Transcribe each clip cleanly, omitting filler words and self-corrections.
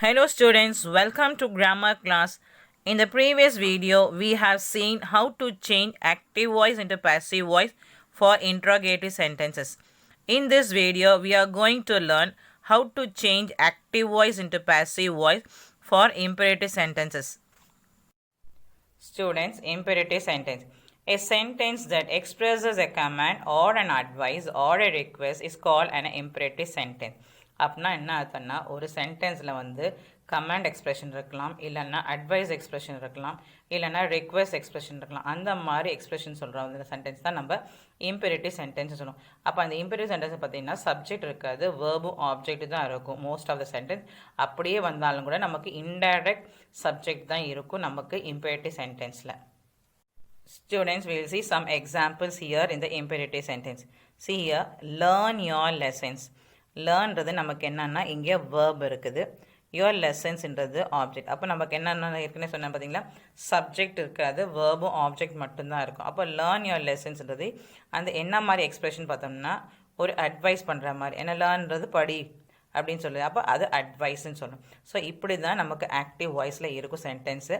Hello students, welcome to grammar class. In the previous video, we have seen how to change active voice into passive voice for interrogative sentences. In this video, we are going to learn how to change active voice into passive voice for imperative sentences. Students, imperative sentence. A sentence that expresses a command or an advice or a request is called an imperative sentence. அப்படின்னா என்ன அர்த்தம்னா ஒரு சென்டென்ஸில் வந்து command expression இருக்கலாம், இல்லைன்னா advice expression இருக்கலாம், இல்லைன்னா request expression இருக்கலாம். அந்த மாதிரி எக்ஸ்பிரஷன் சொல்கிறோம் இந்த சென்டென்ஸ் தான் நம்ம இம்பெரேட்டிவ் சென்டென்ஸ் சொல்லுவோம். அப்போ அந்த இம்பெரேட்டிவ் சென்டென்ஸ் பார்த்தீங்கன்னா சப்ஜெக்ட் இருக்காது, வேர்பும் ஆப்ஜெக்ட் தான் இருக்கும் மோஸ்ட் ஆஃப் த சென்டென்ஸ். அப்படியே வந்தாலும் கூட நமக்கு இன்டைரக்ட் சப்ஜெக்ட் தான் இருக்கும் நமக்கு இம்பெரேட்டிவ் சென்டென்ஸில். Students, we will see some examples here in the imperative sentence. See here, learn your lessons. லேர்ன்றது நமக்கு என்னன்னா இங்கே வேர்ப் இருக்குது, யுவர் லெசன்ஸ்ன்றது ஆப்ஜெக்ட். அப்போ நமக்கு என்னென்ன ஏற்கனவே சொன்ன பார்த்தீங்களா, சப்ஜெக்ட் இருக்காது, வேர்பும் ஆப்ஜெக்ட் மட்டும்தான் இருக்கும். அப்போ லேர்ன் யுவர் லெசன்ஸ்ன்றது அந்த என்ன மாதிரி எக்ஸ்பிரஷன் பார்த்தோம்னா ஒரு அட்வைஸ் பண்ணுற மாதிரி. என்ன லேர்ன்றது படி அப்படின்னு சொல்லுது, அப்போ அது அட்வைஸ்ன்னு சொல்லணும். ஸோ இப்படி தான் நமக்கு ஆக்டிவ் வாய்ஸில் இருக்கும் சென்டென்ஸு,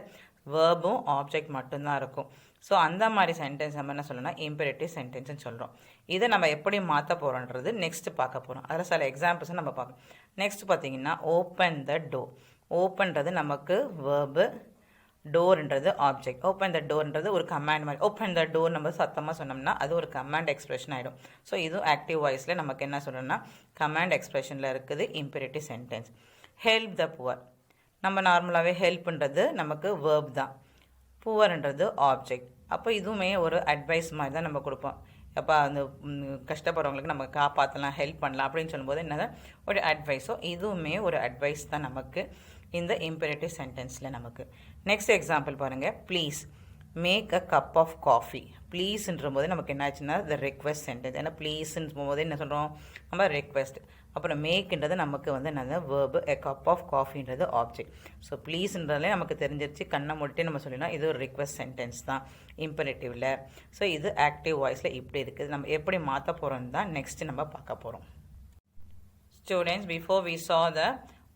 வேர்பும் ஆப்ஜெக்ட் மட்டும்தான் இருக்கும். ஸோ அந்த மாதிரி சென்டென்ஸ் நம்ம என்ன சொல்லணும்னா இம்பெரேட்டிவ் சென்டென்ஸ்னு சொல்கிறோம். இதை நம்ம எப்படி மாற்ற போகிறோன்றது நெக்ஸ்ட் பார்க்க போகிறோம். அதில் சில எக்ஸாம்பிள்ஸை நம்ம பார்க்கணும். நெக்ஸ்ட் பார்த்தீங்கன்னா ஓப்பன் த டோர். ஓப்பன்றது நமக்கு வேர்பு, டோர்ன்றது ஆப்ஜெக்ட். ஓப்பன் த டோர்ன்றது ஒரு கமாண்ட் மாதிரி. ஓப்பன் த டோர் நம்ம சத்தமாக சொன்னோம்னா அது ஒரு கமாண்ட் எக்ஸ்பிரஷன் ஆகிடும். ஸோ இதுவும் ஆக்டிவ் வாய்ஸில் நமக்கு என்ன சொல்லணும்னா கமாண்ட் எக்ஸ்பிரஷனில் இருக்குது இம்பெரேட்டிவ் சென்டென்ஸ். Help the poor. நம்ம நார்மலாகவே ஹெல்ப்ன்றது நமக்கு வேர்ப் தான், புவர்ன்றது ஆப்ஜெக்ட். அப்போ இதுவுமே ஒரு அட்வைஸ் மாதிரி தான் நம்ம கொடுப்போம். அப்போ அந்த கஷ்டப்படுறவங்களுக்கு நம்ம காப்பாற்றலாம், ஹெல்ப் பண்ணலாம் அப்படின்னு சொல்லும்போது என்னது ஒரு அட்வைஸோ, இதுவுமே ஒரு அட்வைஸ் தான் நமக்கு இந்த இம்பெரேட்டிவ் சென்டென்ஸில் நமக்கு. நெக்ஸ்ட் எக்ஸாம்பிள் பாருங்கள், please make a cup of coffee. ப்ளீஸ்ன்ற போது நமக்கு என்ன ஆச்சுன்னா த ரெக்வெஸ்ட் சென்டென்ஸ். ஏன்னா ப்ளீஸ்ன்ற போது என்ன சொல்கிறோம் நம்ம ரெக்வெஸ்ட். அப்புறம் மேக்ன்றது நமக்கு வந்து என்னது வேர்பு, எ கப் ஆஃப் காஃபின்றது ஆப்ஜெக்ட். ஸோ ப்ளீஸ்ன்றதுலே நமக்கு தெரிஞ்சிருச்சு, கண்ணை மூடிட்டு நம்ம சொல்லிடலாம் இது ஒரு ரிக்வெஸ்ட் சென்டென்ஸ் தான் இம்பெரேட்டிவில். ஸோ இது ஆக்டிவ் வாய்ஸில் இப்படி இருக்குது. நம்ம எப்படி மாற்ற போகிறோன்னு தான் நெக்ஸ்ட் நம்ம பார்க்க போகிறோம். Students, before we saw the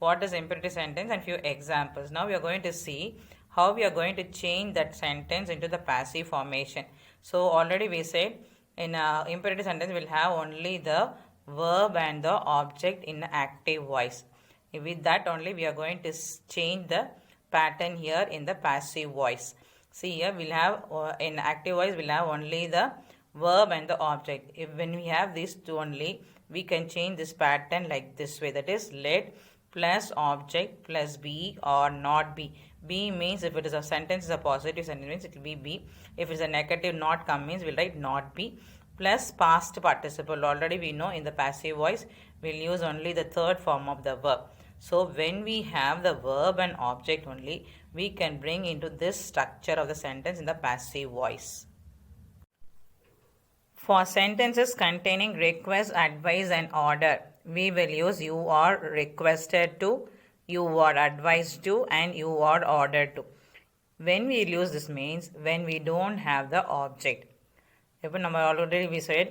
what is imperative sentence and few examples. Now we are going to see how we are going to change that sentence into the passive formation. So already we said in imperative sentence we'll have only the verb and the object in active voice. With that only we are going to change the pattern here in the passive voice. See here we'll have in active voice we'll have only the verb and the object. When we have these two only, we can change this pattern like this way, that is let plus object plus be or not be. Be means if it is a sentence is a positive sentence means it will be be. If it is a negative not come means we'll write not be. Plus past participle. Already we know in the passive voice we'll use only the third form of the verb. So when we have the verb and object only, we can bring into this structure of the sentence in the passive voice. For sentences containing request, advice and order, we will use you are requested to, you are advised to and you are ordered to. When we use this means when we don't have the object. இப்போ நம்ம already we side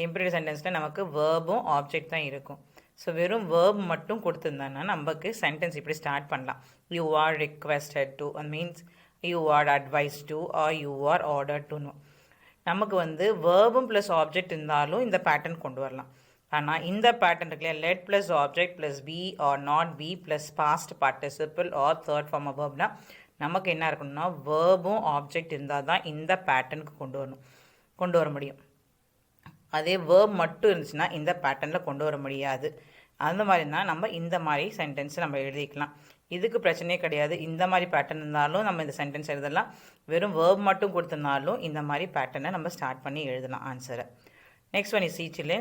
இம்பெரேட்டிவ் சென்டென்ஸில் நமக்கு வேர்பும் object தான் இருக்கும். So வெறும் verb மட்டும் கொடுத்துருந்தாங்கன்னா நமக்கு சென்டென்ஸ் இப்படி ஸ்டார்ட் பண்ணலாம். You are requested to means you are advise to or you are order டுன்னு. நமக்கு வந்து வேர்பும் ப்ளஸ் ஆப்ஜெக்ட் இருந்தாலும் இந்த பேட்டர்ன் கொண்டு வரலாம். ஆனால் இந்த பேட்டர்ன் இருக்குல்லையா, let plus object plus be or not be plus past participle or third form of வேர்ப்னா நமக்கு என்ன இருக்கணும்னா வேர்பும் ஆப்ஜெக்ட் இருந்தால் தான் இந்த பேட்டர்னுக்கு கொண்டு வர முடியும். அதே வேர்ப் மட்டும் இருந்துச்சுன்னா இந்த பேட்டர்னில் கொண்டு வர முடியாது. அந்த மாதிரி தான் நம்ம இந்த மாதிரி சென்டென்ஸை நம்ம எழுதிக்கலாம். இதுக்கு பிரச்சனையே கிடையாது. இந்த மாதிரி பேட்டர்ன் இருந்தாலும் நம்ம இந்த சென்டென்ஸ் எழுதலாம். வெறும் வேர்ப் மட்டும் கொடுத்தனாலும் இந்த மாதிரி பேட்டர்னை நம்ம ஸ்டார்ட் பண்ணி எழுதலாம் ஆன்சரை. நெக்ஸ்ட் ஒன் இஸ் ஈச்சில்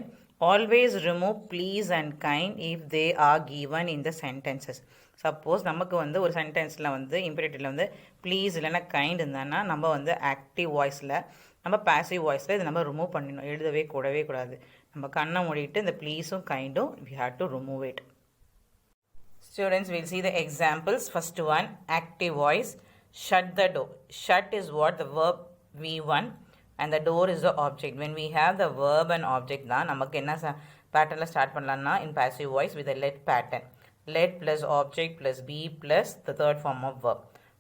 always remove please and kind if they are given in the sentences. Suppose நமக்கு வந்து ஒரு சென்டென்ஸில் வந்து இம்பெரேட்டிவில் வந்து ப்ளீஸ் இல்லைன்னா கைண்ட் இருந்தாங்கன்னா நம்ம வந்து ஆக்டிவ் வாய்ஸில் நம்ம பாசிவ் வாய்ஸில் இதை நம்ம ரிமூவ் பண்ணிடணும், எழுதவே கூடாது. நம்ம கண்ணை மூடிட்டு இந்த ப்ளீஸும் கைண்டும் we have to remove it. Students, we'll see the examples. First one, active voice. Shut the door. Shut is what the verb V1 and the door is the object. When we have the verb and object தான் நமக்கு என்ன பேட்டர்னில் start பண்ணலாம்னா in passive voice with a let pattern. let plus object plus be plus the third form of verb.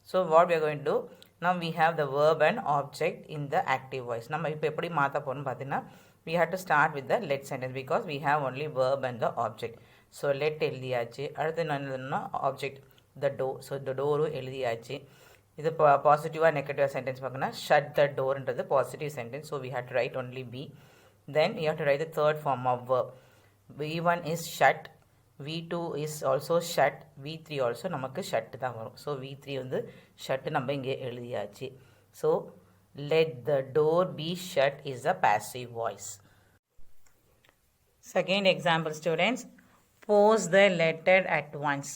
So what we are going to do, now we have the verb and object in the active voice. நம்ம இப்போ எப்படி மாற்ற போகிறோம்னு பார்த்தீங்கன்னா we have to start with the let sentence because we have only verb and the object. So let எழுதியாச்சு. அடுத்து என்ன object the door. So the door எழுதியாச்சு. இது பாசிட்டிவாக நெகட்டிவாக சென்டென்ஸ் பார்க்கணும்னா ஷட் த டோர்ன்றது positive sentence. So we have to write only be. Then you have to write the third form of verb. V1 is shut, V2 is also shut, V3 also நமக்கு shut தான் வரும். So V3 வந்து shut நம்ம இங்கே எழுதியாச்சு. So let the door be shut is a passive voice. Second example students, post the letter at once.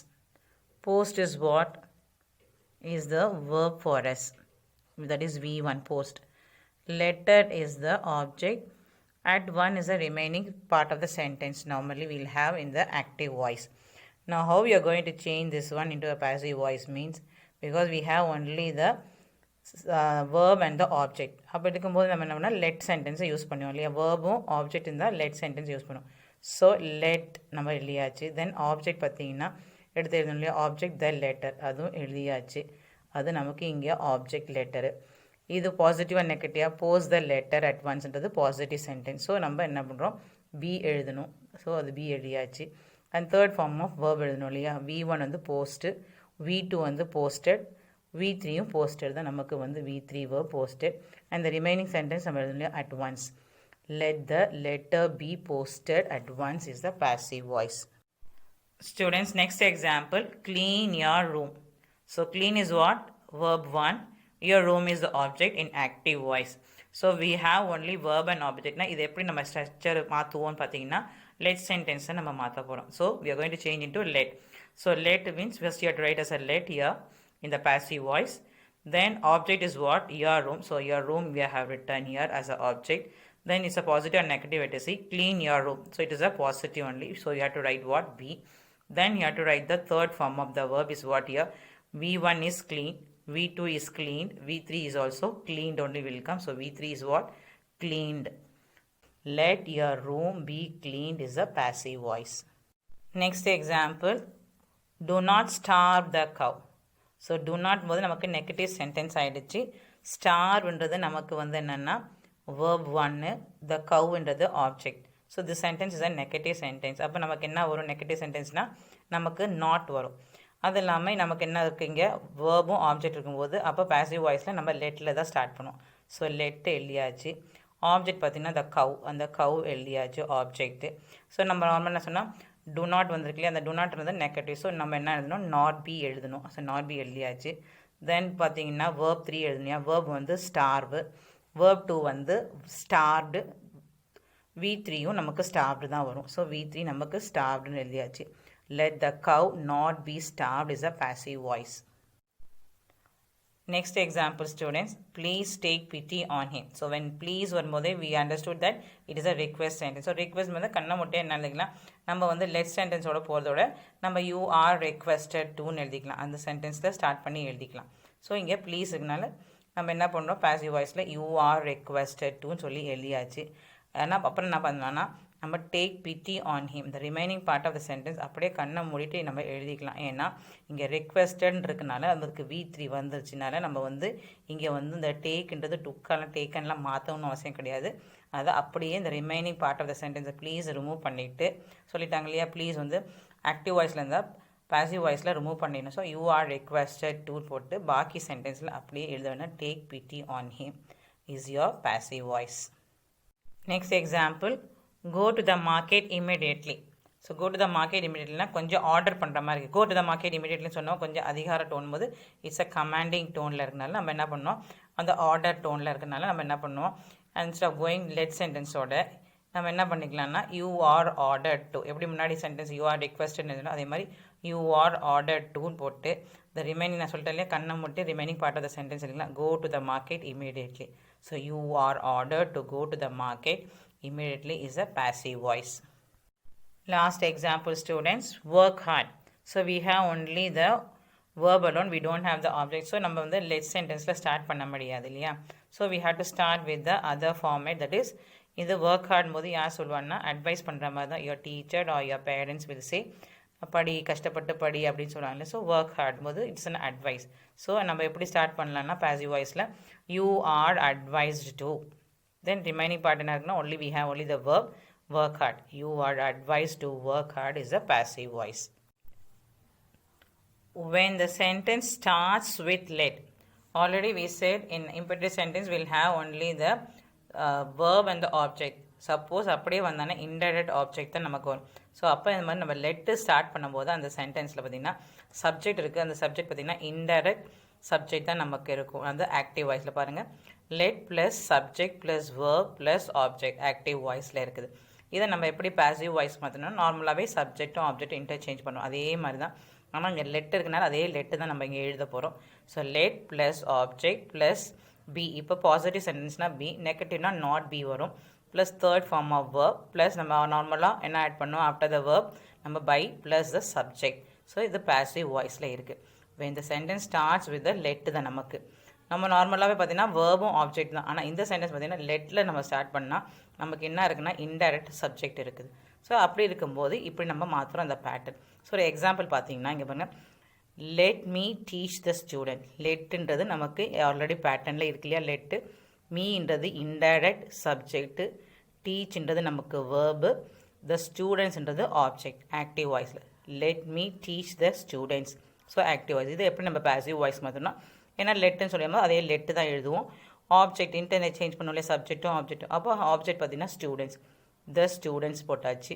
Post is what? Is the verb for us, that is V1 post. Letter is the object. At one is the remaining part of the sentence normally we'll have in the active voice. Now how we are going to change this one into a passive voice means, because we have only the verb and the object. அப்போ இருக்கும்போது நம்ம என்ன பண்ணால் let sentence use பண்ணுவோம் இல்லையா, verbும் object இருந்தால் let sentence use பண்ணுவோம். So let நம்ம எழுதியாச்சு. தென் ஆப்ஜெக்ட் பார்த்தீங்கன்னா எடுத்து எழுதணும் இல்லையா, ஆப்ஜெக்ட் த லெட்டர் அதுவும் எழுதியாச்சு. அது நமக்கு இங்கே ஆப்ஜெக்ட் லெட்டரு. இது பாசிட்டிவாக நெகட்டிவாக போஸ்ட் த லெட்டர் அட் ஒன்ஸ்ன்றது பாசிட்டிவ் சென்டென்ஸ். ஸோ நம்ம என்ன பண்ணுறோம், பி எழுதணும். ஸோ அது பி எழுதியாச்சு. And third form of verb எழுதணும் இல்லையா, V1 வந்து போஸ்ட்டு, V2 வந்து போஸ்டட், V3யும் போஸ்டட் தான் நமக்கு வந்து V3 verb posted. And the remaining sentence நம்ம எழுதணும் இல்லையா at once. Let the letter B posted at once is the passive voice. Students, next example, clean your room. So clean is what? Verb 1. Your room is the object in active voice. So we have only verb and object. Na idu eppadi nama structure maathuvom pathina let sentence nama maatha porom. So we are going to change into let. So let means first you have to write as a let here in the passive voice. Then object is what? Your room. So your room we have written here as a object. Then it's a positive and negative. Let us see, clean your room. So it is a positive only. So you have to write what? Be. Then you have to write the third form of the verb is what here? V1 is clean, V2 is cleaned, V3 is also cleaned only will come. So V3 is what? Cleaned. Let your room be cleaned is a passive voice. Next example, do not starve the cow. So do not போது நமக்கு negative sentence ஆகிடுச்சு. ஸ்டார்வ்ன்றது நமக்கு வந்து என்னென்னா verb 1, the cowன்றது object. So the sentence is a negative sentence. அப்போ நமக்கு என்ன வரும் நெகட்டிவ் சென்டென்ஸ்னால் நமக்கு நாட் வரும். அது இல்லாமல் நமக்கு என்ன இருக்குது இங்கே வேர்பும் ஆப்ஜெக்ட் இருக்கும்போது அப்போ பாசிவ் வாய்ஸில் நம்ம லெட்டில் தான் ஸ்டார்ட் பண்ணுவோம். ஸோ லெட்டு எழுதியாச்சு. ஆப்ஜெக்ட் பார்த்திங்கன்னா த கவ், அந்த கவ் எழுதியாச்சு ஆப்ஜெக்ட்டு. ஸோ நம்ம நார்மல் என்ன சொன்னால் டு நாட் வந்திருக்கு இல்லையா, அந்த டு நாட் வந்து நெகட்டிவ். ஸோ நம்ம என்ன எழுதணும், நாட் பி எழுதணும். ஸோ நாட் பி எழுதியாச்சு. தென் பார்த்தீங்கன்னா வேர்ப் 3 எழுதுனியா, வேர்ப் வந்து ஸ்டார்வு, வேர்ப் 2 வந்து ஸ்டார்டு, V3யும் நமக்கு ஸ்டார்வ்டு தான் வரும். ஸோ V3 நமக்கு ஸ்டார்வ்டுன்னு எழுதியாச்சு. Let the cow not be starved is a passive voice. Next example students, please take pity on him. So when please வரும்போது we understood that it is a request sentence. So request வந்து கண்ணை முட்டே என்ன எழுதிக்கலாம், நம்ம வந்து let sentenceோட போகிறதோட நம்ம you are requested toன்னு எழுதிக்கலாம். அந்த சென்டென்ஸில் ஸ்டார்ட் பண்ணி எழுதிக்கலாம். ஸோ இங்கே ப்ளீஸ் இருக்கனால நம்ம என்ன பண்ணுறோம், passive voiceல you are requested toன்னு சொல்லி எழுதியாச்சு. ஆனால் அப்புறம் என்ன பண்ணலாம்னா நம்ம take pity on him, the remaining part of the sentence அப்படியே கண்ணை மூடிட்டு நம்ம எழுதிக்கலாம். ஏன்னா இங்கே ரெக்வெஸ்டட்னு இருக்கனால அதுக்கு V3 வந்துருச்சுனால நம்ம வந்து இங்கே வந்து இந்த டேக்குன்றது டுக்காலாம் டேக்கன்லாம் மாற்றணும்னு அவசியம் கிடையாது. அதை அப்படியே இந்த ரிமைனிங் பார்ட் ஆஃப் த சென்டென்ஸை ப்ளீஸ் ரிமூவ் பண்ணிவிட்டு சொல்லிட்டாங்க இல்லையா, ப்ளீஸ் வந்து ஆக்டிவ் வாய்ஸில் இருந்தால் பாசிவ் வாய்ஸில் ரிமூவ் பண்ணிடணும். So you are requested to போட்டு பாக்கி சென்டென்ஸில் அப்படியே எழுத வேணால் take pity on him is your passive voice. Next example, go to the market immediately. So go to the market immediately கொஞ்சம் ஆர்டர் பண்ணுற மாதிரி இருக்குது. go to the market immediately சொன்னோம் கொஞ்சம் அதிகார டோன் போது இட்ஸ் அ கமாண்டிங் டோனில் இருக்கனால நம்ம என்ன பண்ணோம், அந்த ஆர்டர் டோனில் இருக்கனால நம்ம என்ன பண்ணுவோம், இன்ஸ்டெட் ஆஃப் கோயிங் லெட் சென்டென்ஸோட நம்ம என்ன பண்ணிக்கலாம்னா யூ ஆர் ஆர்டர் டு, எப்படி முன்னாடி சென்டென்ஸ் யூ ஆர் ரெக்வெஸ்டட் அதே மாதிரி யூ ஆர் ஆர்டர் டூன்னு போட்டு த ரிமைனிங் நான் சொல்லிட்டேன் இல்லையா கண்ணை முட்டு remaining part of the sentence இருக்கலாம் go to the market immediately. So you are order to go to the market immediately is a passive voice. Last example students, work hard. So we have only the verb alone, we don't have the object. So நம்ம வந்து let sentenceல start பண்ண முடியாது இல்லையா. So we have to start with the other format, that is இது work hard போது யார் சொல்லுவாங்கன்னா advice பண்ணுற மாதிரி தான் your teacher or your parents will say படி கஷ்டப்பட்டு படி அப்படின்னு சொல்கிறாங்களே. ஸோ ஒர்க் ஹார்ட் போது இட்ஸ் அன் அட்வைஸ். ஸோ நம்ம எப்படி ஸ்டார்ட் பண்ணலாம்னா பாசிவ் வாய்ஸில் you are advised to, then remaining part என்ன இருக்குன்னா only we have only the verb work hard. You are advised to work hard is a passive voice. When the sentence starts with let, already we said in imperative sentence we'll have only the verb and the object. Suppose அப்படியே வந்தானே indirect object தான் நமக்கு வரும். So அப்போ இந்த மாதிரி நம்ம laddu start பண்ணும்போது அந்த சென்டென்ஸில் பார்த்திங்கன்னா சப்ஜெக்ட் இருக்குது, அந்த சப்ஜெக்ட் பார்த்திங்கன்னா இன்டைரக்ட் சப்ஜெக்ட் தான் நமக்கு இருக்கும். அந்த ஆக்டிவ் வாய்ஸில் பாருங்கள் let plus subject plus verb plus object active வாய்ஸில் இருக்குது. இதை நம்ம எப்படி பாசிவ் வாய்ஸ் மாற்றினா நார்மலாகவே சப்ஜெக்டும் ஆப்ஜெக்டும் இன்டர்சேஞ்ச் பண்ணுவோம், அதே மாதிரி தான். ஆனால் இங்கே லெட் இருக்குனால அதே லெட்டு தான் நம்ம இங்கே எழுத போகிறோம். So let plus object plus B. இப்போ பாசிட்டிவ் சென்டென்ஸ்னால் பி, நெகட்டிவ்னா நாட் பி வரும். Plus third form of verb plus நம்ம நார்மலாக என்ன ஆட் பண்ணோம் ஆஃப்டர் த வேர்ப் நம்ம by plus the subject. So இது பாசிவ் வாய்ஸில் இருக்குது. இப்போ இந்த sentence starts with the let தான் நமக்கு. நம்ம நார்மலாகவே பார்த்திங்கன்னா வேர்பும் ஆப்ஜெக்ட் தான். ஆனால் இந்த சென்டென்ஸ் பார்த்திங்கன்னா லெட்டில் நம்ம ஸ்டார்ட் பண்ணால் நமக்கு என்ன இருக்குன்னா இன்டைரக்ட் சப்ஜெக்ட் இருக்குது. ஸோ அப்படி இருக்கும்போது இப்படி நம்ம மாற்றுறோம் அந்த பேட்டர்ன். ஸோ ஒரு எக்ஸாம்பிள் பார்த்தீங்கன்னா இங்கே பாருங்கள் let me teach the student. லெட்டுன்றது நமக்கு ஆல்ரெடி பேட்டர்னில் இருக்கு இல்லையா லெட்டு. மீன்றது இன்டைரக்ட் சப்ஜெக்ட்டு, டீச்ன்றது நமக்கு வேர்பு, த ஸ்டூடெண்ட்ஸ்ன்றது ஆப்ஜெக்ட் ஆக்டிவ் வாய்ஸில். Let me teach the students. So active voice. இது எப்படி நம்ம பாசிவ் வாய்ஸ் மாற்றோம்னா ஏன்னா லெட்டுன்னு சொல்லும்போது அதே லெட்டு தான் எழுதுவோம். ஆப்ஜெக்ட் இன்டர்நெட் சேஞ்ச் பண்ணோம்ல சப்ஜெக்ட்டும் ஆப்ஜெக்ட்டும். அப்போ ஆப்ஜெக்ட் பார்த்திங்கன்னா ஸ்டூடெண்ட்ஸ், த ஸ்டூடெண்ட்ஸ் போட்டாச்சு.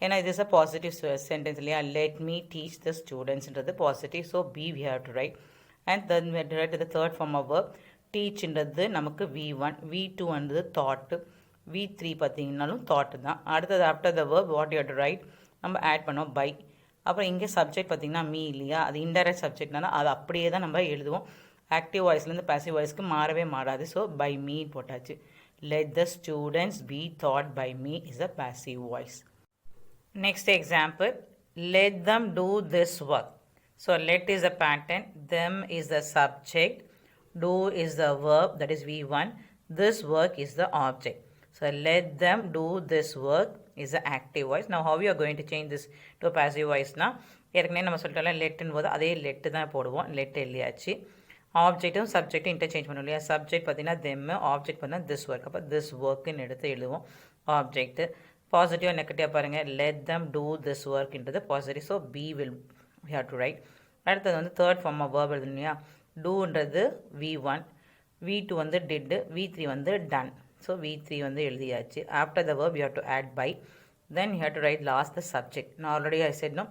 ஏன்னா இது இஸ் அ பாசிட்டிவ் சென்டென்ஸ் இல்லையா. லெட் மீ டீச் த ஸ்டூடெண்ட்ஸ்ன்றது positive. So be we have to write. And then we have to write the third form of verb. டீச்ன்றது நமக்கு V1, V2 வந்து thought, V3 பார்த்தீங்கன்னாலும் thought தான். அடுத்தது after the verb what you have to right நம்ம add பண்ணோம் by. அப்புறம் இங்கே subject பார்த்திங்கன்னா மீ இல்லையா, அது இன்டைரக்ட் சப்ஜெக்ட்னால அது அப்படியே தான் நம்ம எழுதுவோம். ஆக்டிவ் வாய்ஸ்லேருந்து பாசிவ் வாய்ஸ்க்கு மாறவே மாறாது. ஸோ பை மீ போட்டாச்சு. Let the students be taught by me is a passive voice. Next example let them do this work. So let is a pattern, them is the subject, do is the verb, that is V1, this work is the object. So let them do this work is the active voice. Now how you are going to change this to a passive voice na ஏற்கனவே நம்ம சொல்லிட்டோம்ல லெட்டுன்னு போது அதே லெட்டு தான் போடுவோம். Let எழுதியாச்சு. ஆப்ஜெக்ட்டும் சப்ஜெக்ட்டும் interchange பண்ணுவோம் இல்லையா. Subject பார்த்தீங்கன்னா தெம்மு, ஆப்ஜெக்ட் பார்த்தீங்கன்னா திஸ் ஒர்க். அப்போ திஸ் ஒர்க்குன்னு எடுத்து எழுதுவோம் ஆப்ஜெக்ட்டு. பாசிட்டிவ் நெகட்டிவாக பாருங்கள் லெட் தம் டூ திஸ் ஒர்க்ன்றது positive. So be will we have to write. அடுத்தது வந்து தேர்ட் ஃபார்ம் ஆஃப் வேர்ப் எழுதணும் இல்லையா. டூன்றது V1, V2 வந்து டிட், V3 வந்து டன். ஸோ V3 வந்து எழுதியாச்சு. After the verb you have to add by, then you have to write last the subject. நான் already செட்னும்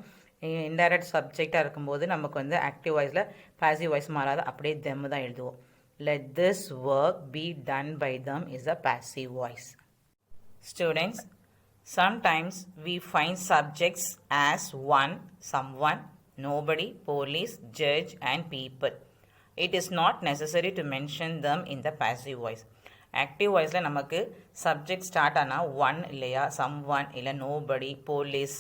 இன்டைரக்ட் சப்ஜெக்டாக இருக்கும்போது நமக்கு வந்து ஆக்டிவ் வாய்ஸில் பாசிவ் வாய்ஸ் மாறாது, அப்படியே தெம் தான் எழுதுவோம். Let this work be done by them is a passive voice. Students, sometimes we find subjects as one, someone, nobody, police, judge and people. It is not necessary to mention them in the passive voice. Active வாய்ஸில் நமக்கு subject start ஆனால் one இல்லையா, some one இல்லை nobody, police,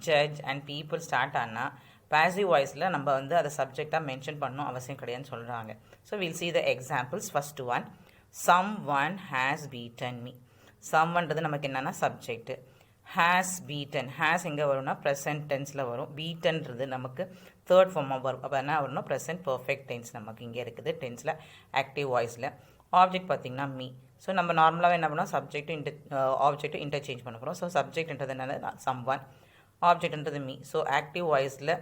judge and people start ஆனால் passive வாய்ஸில் நம்ம வந்து அதை சப்ஜெக்டாக மென்ஷன் பண்ணணும் அவசியம் கிடையாதுன்னு சொல்கிறாங்க. So will see the examples. First one, someone has beaten me. someoneன்றது நமக்கு என்னென்னா சப்ஜெக்ட்டு. ஹேஸ் பீட்டன், ஹேஸ் எங்கே வரும்னா ப்ரெசன்ட் டென்ஸில் வரும். பீட்டன்றது நமக்கு தேர்ட் ஃபார்ம் ஆஃப் வரும். அப்போ என்ன வரணும் ப்ரெசன்ட் பர்ஃபெக்ட் டென்ஸ் நமக்கு இங்கே இருக்குது டென்ஸில் ஆக்டிவ் வாய்ஸில். ஆப்ஜெக்ட் பார்த்திங்கன்னா மீ. ஸோ நம்ம நார்மலாக என்ன பண்ணோம் சப்ஜெக்ட்டும் ஆப்ஜெக்ட்டும் இன்டர்சேஞ்ச் பண்ண போகிறோம். ஸோ சப்ஜெக்ட்ன்றது என்னது சம் ஒன், ஆப்ஜெக்ட்ன்றது மீ. ஸோ ஆக்டிவ் வாய்ஸில்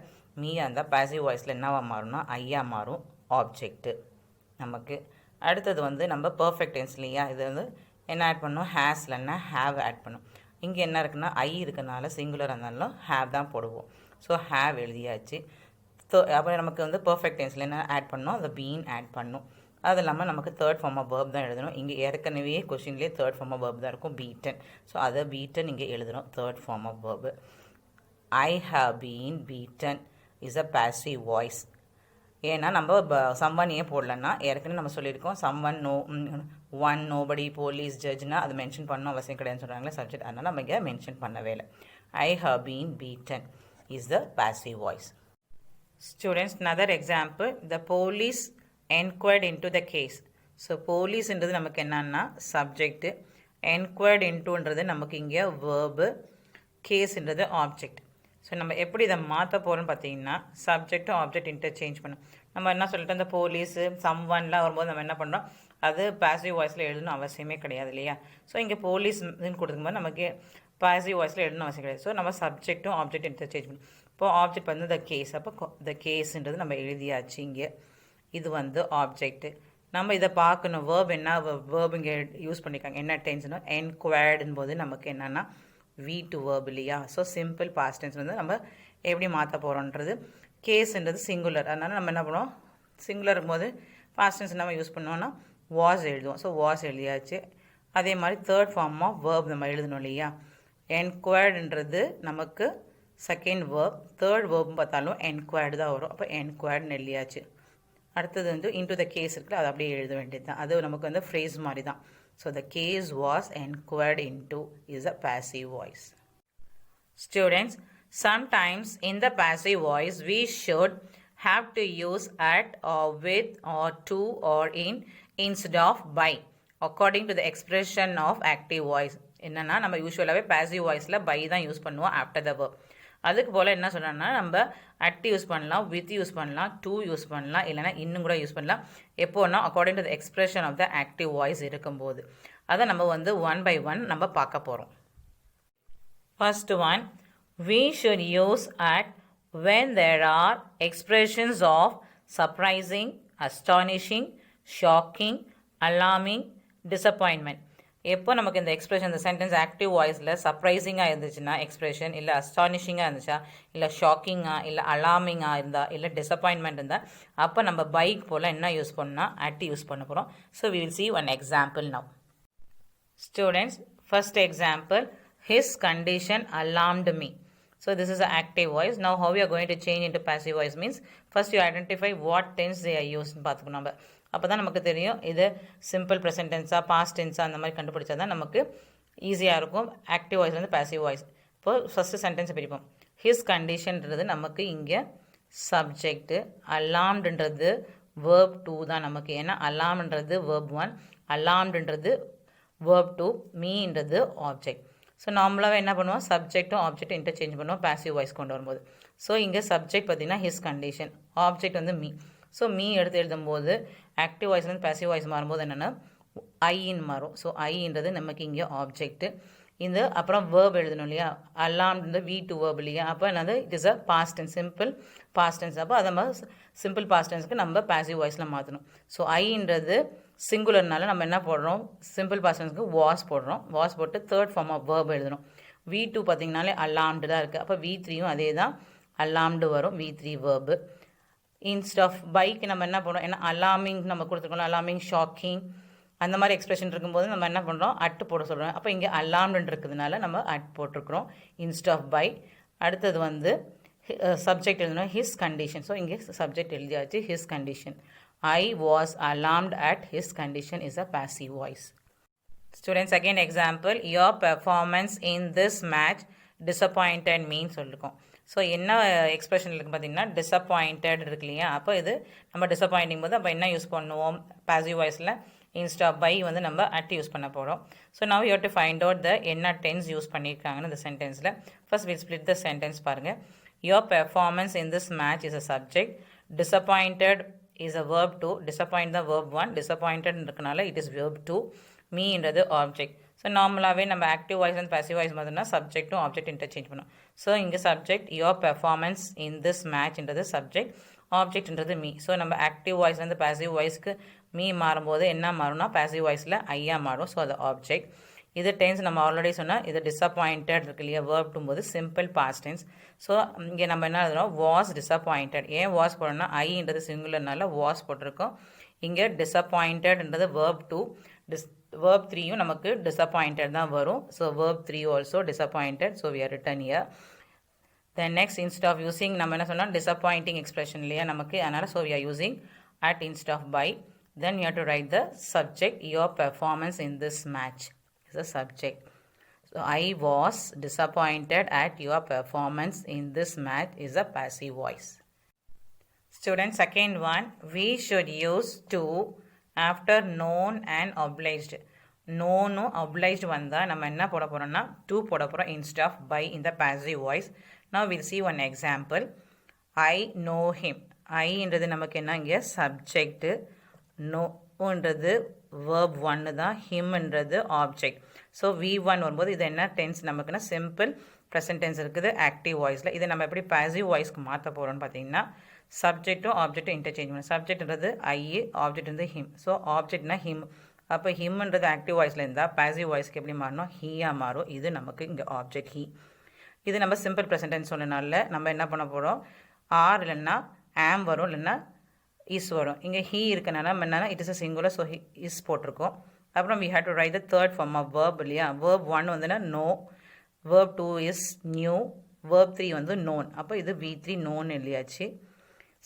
மீயாக இருந்தால் பாசிவ் வாய்ஸில் என்னவாக மாறும்னா ஐயா மாறும் ஆப்ஜெக்ட்டு நமக்கு. அடுத்தது வந்து நம்ம பர்ஃபெக்ட் டென்ஸ் இல்லையா, இது வந்து என்ன ஆட் பண்ணணும் ஹேஸ்லன்னா ஹேவ் ஆட் பண்ணும். இங்கே என்ன இருக்குன்னா ஐ இருக்கனால சிங்குலர் இருந்தாலும் ஹேவ் தான் போடுவோம். ஸோ ஹேவ் எழுதியாச்சு. அப்புறம் நமக்கு வந்து பர்ஃபெக்ட் டென்ஸில் என்ன ஆட் பண்ணணும், அந்த பீன் ஆட் பண்ணணும். அது இல்லாமல் நமக்கு தேர்ட் ஃபார்ம் ஆஃப் வேர்ப் தான் எழுதணும். இங்கே ஏற்கனவே கொஸ்டின்லேயே தேர்ட் ஃபார்ம் ஆஃப் வேர்ப் தான் இருக்கும் பீட்டன். ஸோ அதை பீட்டன் இங்கே எழுதணும் third form of verb. I have been beaten is a passive voice. ஏன்னா நம்ம சம்வன் ஏன் போடலன்னா ஏற்கனவே நம்ம சொல்லியிருக்கோம் சம்வன் ஒன், நோபடி, போலீஸ், ஜட்ஜ்னா அது மென்ஷன் பண்ணணும் அவசியம் கிடையாதுன்னு சொல்கிறாங்களே சப்ஜெக்ட், அதனால் நம்ம இங்கே மென்ஷன் பண்ணவே இல்லை. I have been beaten is the passive voice. Students, another example, the police enquired into the case. So போலீஸ்ன்றது நமக்கு என்னன்னா சப்ஜெக்ட்டு, என்கொயர்ட் இன்டூன்றது நமக்கு இங்கே வேர்பு, கேஸ்ன்றது ஆப்ஜெக்ட். ஸோ நம்ம எப்படி இதை மாற்ற போகிறோம்னு பார்த்தீங்கன்னா சப்ஜெக்டும் ஆப்ஜெக்ட் இன்டர்சேஞ்ச் பண்ணோம். நம்ம என்ன சொல்லிட்டு அந்த போலீஸு சம்வன்லாம் வரும்போது நம்ம என்ன பண்ணுறோம், அது பாசிவ் வாய்ஸில் எழுதணும் அவசியமே கிடையாது இல்லையா. ஸோ இங்கே போலீஸ்ன்னு கொடுக்கும்போது நமக்கு பாசிவ் வாய்ஸில் எழுதணும் அவசியம் கிடையாது. ஸோ நம்ம சப்ஜெக்ட்டும் ஆப்ஜெக்ட் இன்டர்சேஞ்ச் பண்ணணும். இப்போது ஆப்ஜெக்ட் வந்து த கேஸ், அப்போ த கேஸுன்றது நம்ம எழுதியாச்சு. இங்கே இது வந்து ஆப்ஜெக்ட்டு. நம்ம இதை பார்க்கணும் வேர்ப் என்ன வேர்ப் இங்கே யூஸ் பண்ணியிருக்காங்க, என்ன டென்ஸ்னு என்கொயர்டுன்னு போது நமக்கு என்னென்னா V2 வேர்ப் இல்லையா. ஸோ சிம்பிள் பாஸ்ட் டென்ஸ் வந்து நம்ம எப்படி மாற்ற போகிறோன்றது. கேஸ்ன்றது சிங்குலர், அதனால் நம்ம என்ன பண்ணுவோம், சிங்குலர் இருக்கும்போது பாஸ்ட் டென்ஸ் நம்ம யூஸ் பண்ணுவோம்னா வாஸ் எழுதுவோம். ஸோ வாஸ் எழுதியாச்சு. அதே மாதிரி தேர்ட் ஃபார்ம் ஆஃப் வேர்ப் நம்ம எழுதணும் இல்லையா. என்கொயர்டுன்றது நமக்கு செகண்ட் வேர்ப், தேர்ட் வேர்ப்னு பார்த்தாலும் என்கொயர்டு தான் வரும். அப்போ என்கொயர்டுன்னு எழுதியாச்சு. அடுத்தது வந்து இன்டு த கேஸ் இருக்குல்ல, அது அப்படியே எழுத வேண்டியது தான். அது நமக்கு வந்து ஃப்ரேஸ் மாதிரி தான். So the case was enquired into is a passive voice. Students, sometimes in the passive voice we should have to use at or with or to or in instead of by according to the expression of active voice. என்னன்னா நம்ம யூஸ்வலாகவே passive voiceல by தான் use பண்ணுவோம் after the verb. அதுக்கு போல் என்ன சொன்னோன்னா நம்ம அட் யூஸ் பண்ணலாம், வித் யூஸ் பண்ணலாம், டூ யூஸ் பண்ணலாம், இல்லைனா இன்னும் கூட யூஸ் பண்ணலாம். எப்போனா according to the expression of the active voice இருக்கும்போது அதை நம்ம வந்து ஒன் பை ஒன் நம்ம பார்க்க போகிறோம். First one, we should use at when there are expressions of surprising, astonishing, shocking, alarming, disappointment. எப்போ நமக்கு இந்த எக்ஸ்பிரஷன், இந்த சென்டென்ஸ் ஆக்டிவ் வாய்ஸில் சர்ப்ரைசிங்காக இருந்துச்சுன்னா எக்ஸ்பிரஷன், இல்லை அஸ்டானிஷிங்காக இருந்துச்சா, இல்லை ஷாக்கிங்காக, இல்லை அலார்மிங்காக இருந்தால், இல்லை டிசப்பாயின்மெண்ட் இருந்தால், அப்போ நம்ம பைக் போல் என்ன யூஸ் பண்ணால் ஆக்டிவ் யூஸ் பண்ண போகிறோம். So we will see one example now. Students, first example, his condition alarmed me. So this is an active voice. Now how we are going to change into passive voice means first you identify what tense they are used பார்த்துக்கணும். நம்ம அப்போ தான் நமக்கு தெரியும் இது simple present டென்ஸாக past டென்ஸாக அந்த மாதிரி கண்டுபிடிச்சா தான் நமக்கு ஈஸியாக இருக்கும். ஆக்டிவ் வாய்ஸ் வந்து பாசிவ் வாய்ஸ். இப்போது ஃபஸ்ட்டு சென்டென்ஸ் பிரிப்போம். ஹிஸ் கண்டிஷன்ன்றது நமக்கு இங்கே சப்ஜெக்ட்டு, அலார்ம்டுன்றது வேர்ப் 2 தான் நமக்கு. ஏன்னா அலார்ம்ன்றது வேர்ப் 1, அலார்ம்டுன்றது வேர்ப் 2, மீன்றது ஆப்ஜெக்ட். ஸோ நார்மலாகவே என்ன பண்ணுவோம், சப்ஜெக்ட்டும் ஆப்ஜெக்டும் இன்டர்சேஞ்ச் பண்ணுவோம் பாசிவ் வாய்ஸ் கொண்டு வரும்போது. ஸோ இங்கே சப்ஜெக்ட் பார்த்திங்கன்னா ஹிஸ் கண்டிஷன், ஆப்ஜெக்ட் வந்து மீ. ஸோ மீ எடுத்து எழுதும்போது ஆக்டிவ் வாய்ஸ்லேருந்து பாசிவ் வாய்ஸ் மாறும்போது என்னென்னா ஐன்னு மாறும். ஸோ ஐன்றது நமக்கு இங்கே ஆப்ஜெக்ட்டு. இந்த அப்புறம் வேர்ப் எழுதணும் இல்லையா, அலார்ம்ன்றது V2 வேர்ப் இல்லையா. அப்போ என்னது it is a past tense, simple past tense. அப்போ அதை மாதிரி சிம்பிள் பாஸ்ட் டென்ஸ்க்கு நம்ம பாசிவ் வாய்ஸில் மாற்றணும். ஸோ ஐன்றது சிங்குலர்னால நம்ம என்ன போடுறோம், சிம்பிள் பாஸ்ட் டென்ஸ்க்கு வாஸ் போடுறோம். வாஸ் போட்டு தேர்ட் ஃபார்ம் ஆஃப் வேர்ப் எழுதணும். V2 பார்த்திங்கனாலே அலார்ம்டு தான் இருக்குது. அப்போ V3யும் அதே தான் அலார்ம்டு வரும், V3 verb. Instead of bike நம்ம என்ன பண்ணுறோம், ஏன்னா அலார்மிங் நம்ம கொடுத்துருக்கோம், அலார்மிங், ஷாக்கிங் அந்த மாதிரி எக்ஸ்பிரஷன் இருக்கும்போது நம்ம என்ன பண்ணுறோம், அட்டு போட சொல்கிறோம். அப்போ இங்கே அலார்ம்டு இருக்கிறதுனால நம்ம அட் போட்டிருக்கிறோம் இன்ஸ்ட் ஆஃப் பை. அடுத்தது வந்து சப்ஜெக்ட் எழுதணும், ஹிஸ் கண்டிஷன். ஸோ இங்கே சப்ஜெக்ட் எழுதியாச்சு, his condition. I was alarmed at his condition is a passive voice. Students, again example, your performance in this match disappointed me சொல்லிருக்கோம். So என்ன expression இருக்குது பார்த்தீங்கன்னா disappointed இருக்கு இல்லையா. அப்போ இது நம்ம டிசப்பாயிண்டிங் போது அப்போ என்ன யூஸ் பண்ணுவோம், பாசிவ் வாய்ஸில் இன்ஸ்டா பை வந்து நம்ம அட் யூஸ் பண்ண போகிறோம். So now you have to find out the என்ன டென்ஸ் யூஸ் பண்ணியிருக்காங்கன்னு இந்த சென்டென்ஸில். First will split the sentence பாருங்கள். your performance in this match is a subject, disappointed is a verb 2, disappoint the verb 1, disappointed இருக்கனால it is verb 2, me என்றது object. So நார்மலாகவே நம்ம active voice and passive voice மாதிரினா சப்ஜெக்ட்டும் object interchange பண்ணும். So இங்கே subject your performance in this match என்றது subject, ஆப்ஜெக்ட்ன்றது me. So நம்ம active வாய்ஸ்லேருந்து passive வாய்ஸ்க்கு me மாறும்போது என்ன மாறும்னா பாசிவ் வாய்ஸில் ஐயா மாறும். ஸோ அது ஆப்ஜெக்ட். இது டென்ஸ் நம்ம ஆல்ரெடி சொன்னால் இது டிசப்பாயிண்டட் இருக்கு இல்லையா, வேர்ப் போது சிம்பிள் பாஸ்ட் டென்ஸ். ஸோ இங்கே நம்ம என்ன எழுதுறோம், வாஸ் டிசப்பாயிண்டட். ஏன் வாஸ் போடணும்னா ஐன்றது சிங்குலர்னால வாஸ் போட்டிருக்கோம். இங்கே டிசப்பாயிண்டட்ன்றது வேர்ப் 2, வேர்ப் 3யும் நமக்கு டிசப்பாயிண்டட் தான் வரும். So verb 3 also disappointed. So we are written here. Then next, instead of using நம்ம என்ன சொன்னால் டிசப்பாயிண்டிங் எக்ஸ்பிரஷன் இல்லையா நமக்கு, அதனால் so we are using at instead of by. Then you have to write the subject, your performance in this match is a subject. So I was disappointed at your performance in this match is a passive voice. Students, second one, we should use to after known and obliged. known obliged வந்தால் நம்ம என்ன போட போகிறோம்னா to போட போகிறோம் instead of by in the passive voice. Now we'll see one example. I know him. I என்றது நமக்கு என்ன இங்கே subject, no என்றது verb 1 தான், him என்றது object. So V1 வரும்போது இது என்ன tense நமக்குன்னா simple present tense இருக்குது active voiceல. இதை நம்ம எப்படி passive voiceக்கு மாற்ற போகிறோம்னு பார்த்தீங்கன்னா சப்ஜெக்டும் ஆப்ஜெக்டும் இன்டர்சேஞ்ச் பண்ணணும். சப்ஜெக்ட்ன்றது ஐ, ஆப்ஜெக்ட்ன்றது ஹிம். ஸோ ஆப்ஜெக்ட்னா ஹிம். அப்போ ஹிம்ன்றது ஆக்டிவ் வாய்ஸில் இருந்தால் பாசிவ் வாய்ஸ்க்கு எப்படி மாறணும்? ஹீயாக மாறும். இது நமக்கு இங்கே ஆப்ஜெக்ட் ஹீ. இது நம்ம சிம்பிள் ப்ரெசன்டென்ஸ் சொன்னனால நம்ம என்ன பண்ண போகிறோம்? ஆர் இல்லைன்னா ஆம் வரும், இல்லைன்னா இஸ் வரும். இங்கே ஹீ இருக்கனால நம்ம என்னன்னா it is a singular, so is போட்டிருக்கோம். அப்புறம் we have to write the third form of verb இல்லையா? வேர்ப் 1 வந்துன்னா know, verb 2 is new, verb 3 வந்து நோன். அப்போ இது V3 நோன் இல்லையாச்சு.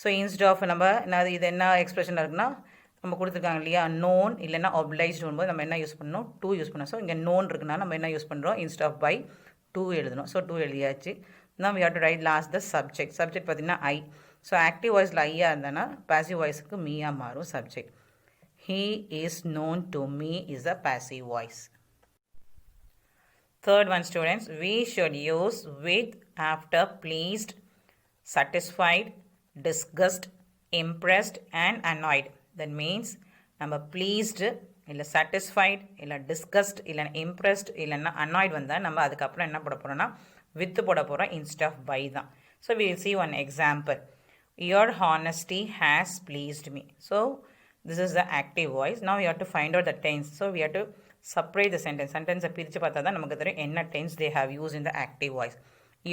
ஸோ இன்ஸ்ட் ஆஃப் நம்ம இது என்ன எக்ஸ்பிரஷன் இருக்குன்னா நம்ம கொடுத்துருக்காங்க இல்லையா? நோன் இல்லைன்னா ஒப்ளைஸ்ட் வரும்போது நம்ம என்ன யூஸ் பண்ணணும்? டூ யூஸ் பண்ணோம். ஸோ இங்கே நோன் இருக்குன்னா நம்ம என்ன யூஸ் பண்ணுறோம்? இன்ஸ்ட் ஆஃப் பை டூ எழுதணும். ஸோ டூ எழுதியாச்சு. நம்ம we have to write last the subject. Subject பார்த்தீங்கன்னா ஐ. ஸோ ஆக்டிவ் வாய்ஸில் ஐயா இருந்தேன்னா பாசிவ் வாய்ஸுக்கு மீயா மாறும் subject. He is known to me is a passive voice. Third one, students, we should use with, after, pleased, satisfied, disgust, impressed and annoyed. That means நம்ம pleased இல்லை satisfied இல்லை disgust இல்லை impressed இல்லைன்னா annoyed வந்தால் நம்ம அதுக்கப்புறம் என்ன போட போகிறோம்னா with போட போகிறோம் instead of by தான். So we will see one example. Your honesty has pleased me. So this is the active voice. Now we have to find out the tense. So we have to separate the sentence. Sentence பிரித்து பார்த்தா தான் நமக்கு தெரியும் என்ன tense they have used in the active voice.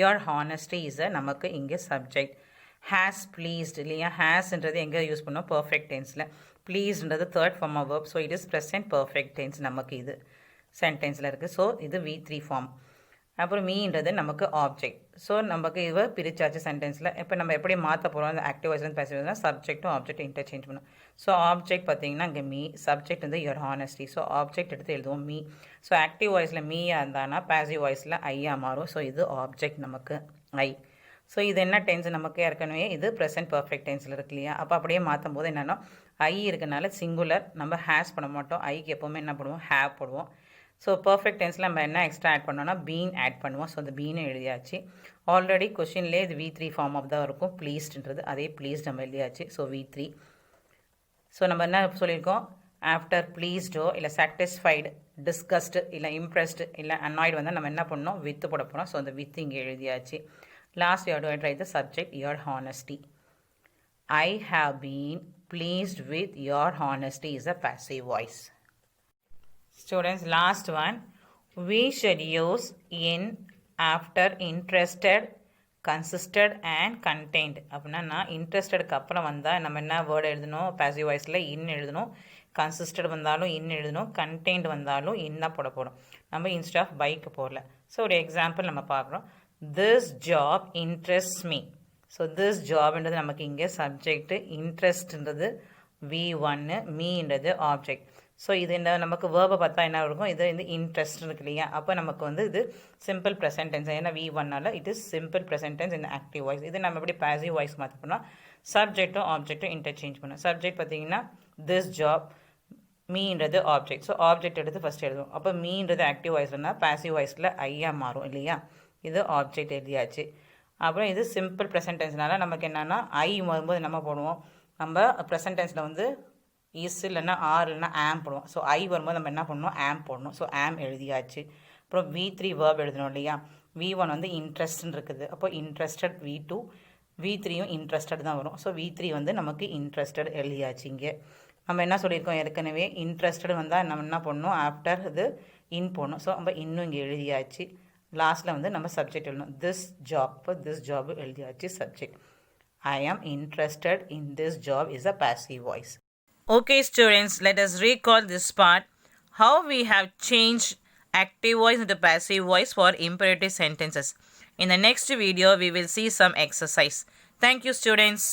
Your honesty is a நமக்கு இங்கே subject. Has pleased இல்லையா? ஹேஸ்ன்றது எங்கே யூஸ் பண்ணோம்? பர்ஃபெக்ட் டென்ஸில். ப்ளீஸ்ன்றது third form of verb. So it is present perfect tense நமக்கு இது சென்டென்ஸில் இருக்குது. ஸோ இது V3 ஃபார்ம். அப்புறம் மீன்றது நமக்கு ஆப்ஜெக்ட். ஸோ நமக்கு இவ பிரிச்சாச்சு சென்டென்ஸில். இப்போ நம்ம எப்படி மாற்ற போகிறோம்? அந்த ஆக்டிவ் வாய்ஸ்லேருந்து பேசுகிறதுனா சப்ஜெக்ட்டும் ஆப்ஜெக்ட் இன்டர்சேஞ்ச் பண்ணணும். ஸோ ஆப்ஜெக்ட் பார்த்தீங்கன்னா இங்கே மீ, சப்ஜெக்ட் வந்து யுவர் ஹானஸ்டி. ஸோ ஆப்ஜெக்ட் எடுத்து எழுதுவோம் மீ. ஸோ ஆக்டிவ் வாய்ஸில் மீயாக இருந்தானா பாசிவ் வாய்ஸில் ஐயா மாறும். ஸோ இது ஆப்ஜெக்ட் நமக்கு ஐ. ஸோ இது என்ன டென்ஸ் நமக்கு ஏற்கனவே இது ப்ரெசென்ட் பர்ஃபெக்ட் டென்ஸில் இருக்கு இல்லையா? அப்போ அப்படியே மாற்றும் போது என்னென்னா ஐ இருக்கனால சிங்குலர் நம்ம ஹேஸ் பண்ண மாட்டோம். ஐக்கு எப்போவுமே என்ன பண்ணுவோம்? ஹேவ் போடுவோம். ஸோ பர்ஃபெக்ட் டென்ஸில் நம்ம என்ன எக்ஸ்ட்ரா ஆட் பண்ணோம்னா பீன் ஆட் பண்ணுவோம். ஸோ அந்த பீனை எழுதியாச்சு. ஆல்ரெடி கொஷின்லேயே இது V3 ஃபார்ம் ஆஃப் தான் இருக்கும். ப்ளீஸ்டுன்றது அதே ப்ளீஸ்ட் நம்ம எழுதியாச்சு. So V3. ஸோ நம்ம என்ன சொல்லியிருக்கோம்? ஆஃப்டர் ப்ளீஸ்டோ இல்லை சாட்டிஸ்ஃபைடு, டிஸ்கஸ்டு இல்லை இம்ப்ரெஸ்டு இல்லை அன்னாய்டு வந்தால் நம்ம என்ன பண்ணோம்? வித்து போட போகிறோம். ஸோ அந்த வித் இங்கே எழுதியாச்சு. Last you have to write the subject, your honesty. I have been pleased with your honesty is a passive voice. Students, last one. We should use in, after, interested, consisted and contained. அப்படின்னா நான் இன்ட்ரெஸ்டடுக்கு அப்புறம் வந்தால் நம்ம என்ன word எழுதணும்? Passive வாய்ஸில் இன் எழுதணும். Consistent வந்தாலும் இன் எழுதணும். கண்டெய்ன்ட் வந்தாலும் இன்ன போட போகிறோம். நம்ம இன்ஸ்ட் ஆஃப் பைக்கு போடல. ஸோ ஒரு எக்ஸாம்பிள் நம்ம பார்க்குறோம். This job interests me. So this job என்றது நமக்கு இங்கே சப்ஜெக்ட், இன்ட்ரெஸ்ட்ன்றது V1, மீன்றது ஆப்ஜெக்ட். ஸோ இது இந்த நமக்கு வேர்பை பார்த்தா என்ன இருக்கும்? இது இந்த இன்ட்ரெஸ்ட் இருக்கு இல்லையா? அப்போ நமக்கு வந்து இது சிம்பிள் ப்ரெசென்ட் டென்ஸ். ஏன்னா V1னால it is simple present tense இந்த ஆக்டிவ் வாய்ஸ். இது நம்ம எப்படி பாசிவ் வாய்ஸ் மாற்ற பண்ணோம்? சப்ஜெக்டும் ஆப்ஜெக்டும் இன்டர்சேஞ்ச் பண்ணோம். சப்ஜெக்ட் பார்த்தீங்கன்னா திஸ் ஜாப், மீன்றது ஆப்ஜெக்ட். ஸோ ஆப்ஜெக்ட் எடுத்து ஃபஸ்ட் எழுதுவோம். அப்போ மீன்றது ஆக்டிவ் வாய்ஸ்னா பாசிவ் வாய்ஸில் ஐயா மாறும் இல்லையா? இது ஆப்ஜெக்ட் எழுதியாச்சு. அப்புறம் இது சிம்பிள் ப்ரெசென்ட் டென்ஸ்னால நமக்கு என்னென்னா ஐ வரும்போது நம்ம போடுவோம்? நம்ம ப்ரெசென்ட் டென்ஸில் வந்து இஸ் இல்லைன்னா ஆர் இல்லைன்னா ஆம் போடுவோம். ஸோ ஐ வரும்போது நம்ம என்ன பண்ணணும்? ஆம் போடணும். ஸோ ஆம் எழுதியாச்சு. அப்புறம் V3 வேர்ப் எழுதணும் இல்லையா? V1 வந்து இன்ட்ரெஸ்ட்னு இருக்குது. அப்போ இன்ட்ரெஸ்டட் V2, V3யும் இன்ட்ரெஸ்டட் தான் வரும். ஸோ V3 வந்து நமக்கு இன்ட்ரெஸ்டட் எழுதியாச்சு. இங்கே நம்ம என்ன சொல்லியிருக்கோம் ஏற்கனவே? இன்ட்ரெஸ்டட் வந்தால் நம்ம என்ன பண்ணணும்? ஆஃப்டர் இது இன் போடணும். ஸோ நம்ம இன்னும் இங்கே எழுதியாச்சு. லாஸ்ட்டில் வந்து நம்ம சப்ஜெக்ட் எழுதணும். This job. இப்போ திஸ் ஜாப் எழுதியாச்சு subject. I am interested in this job is a passive voice. Okay students, let us recall this part. How we have changed active voice into passive voice for imperative sentences. In the next video, we will see some exercise. Thank you students.